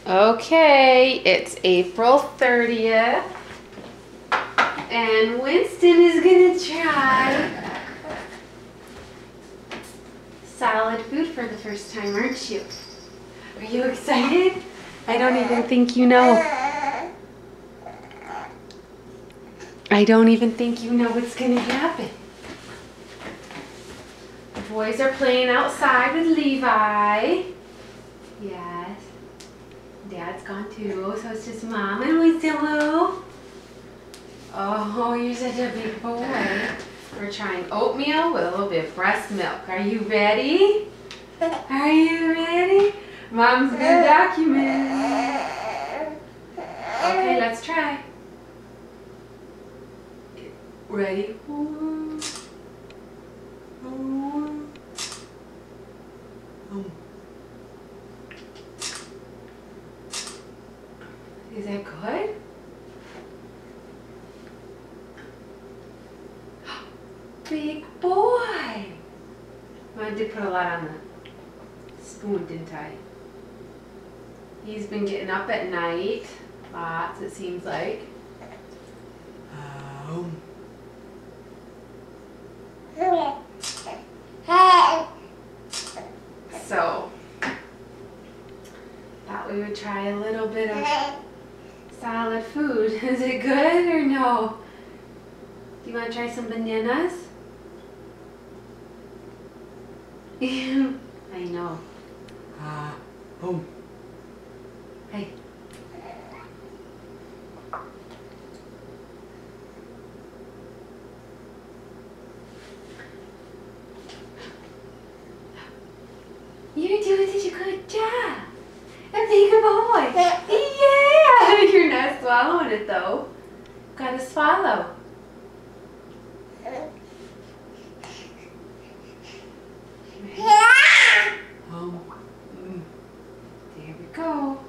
Okay, it's April 30th, and Winston is gonna try solid food for the first time, aren't you? Are you excited? I don't even think you know. I don't even think you know what's gonna happen. The boys are playing outside with Levi. Yes. Dad's gone too, so it's just Mom and Winston. Oh, you're such a big boy. We're trying oatmeal with a little bit of breast milk. Are you ready? Are you ready? Mom's gonna document. Okay, let's try. Ready? Is that good? Big boy! I did put a lot on the spoon, didn't I? He's been getting up at night. Lots, it seems like. So, thought we would try a little bit of solid food. Is it good or no? Do you want to try some bananas? I know. Hey. You're doing such a good job. A big boy. Yeah. You're not swallowing it though. Gotta swallow. There we go.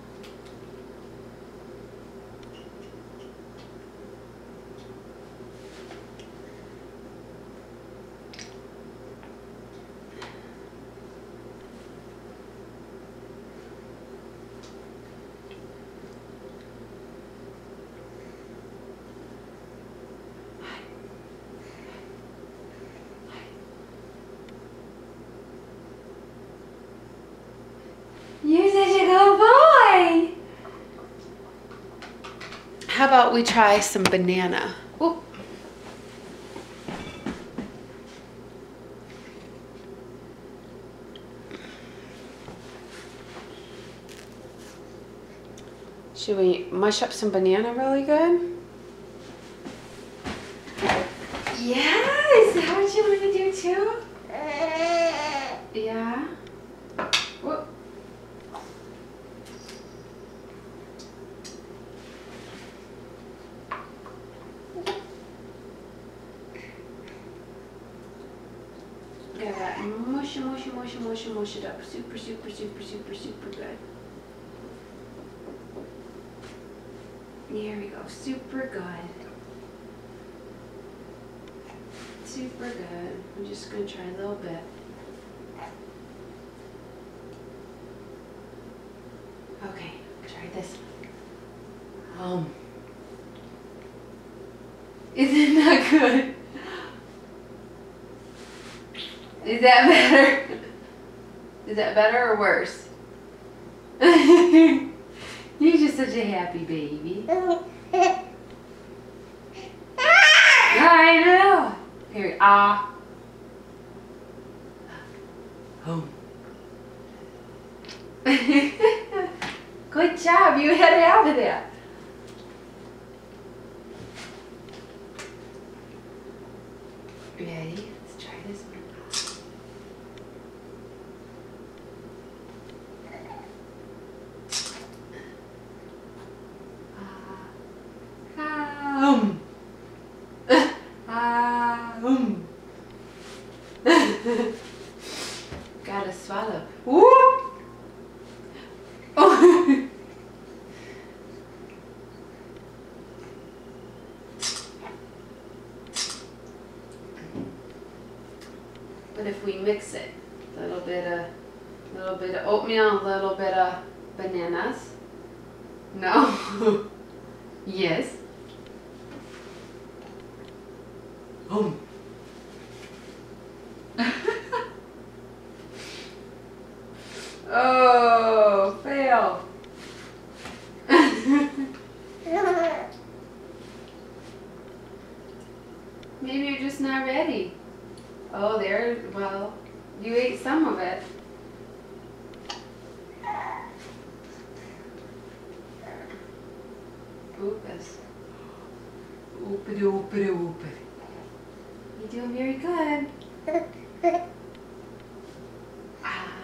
You're such a good boy. How about we try some banana? Whoop. Should we mush up some banana really good? Yeah, is that what you want to do too? Yeah. Whoop. Gotta mush it up. Super good. There we go. Super good. Super good. I'm just gonna try a little bit. Okay, try this. Isn't that good? Is that better? Is that better or worse? You're just such a happy baby. I know. Here, Good job. You had it out of there. Ready? Let's try this one. Gotta swallow. Whoop! Oh. But if we mix it, a little bit of oatmeal, a little bit of bananas, No. Yes. Oh, fail. Maybe you're just not ready. Oh, there, well, you ate some of it. Oopus. Oopity, oopity, oopity. You're doing very good. Ah.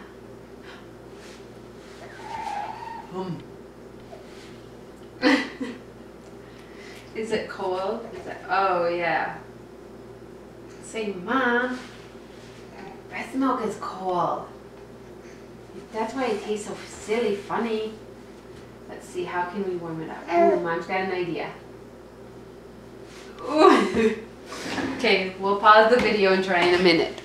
Is it cold? Is it? Oh yeah. Say, Mom, breast milk is cold. That's why it tastes so silly funny. Let's see, how can we warm it up? Ooh, Mom's got an idea. Ooh. Okay, we'll pause the video and try in a minute.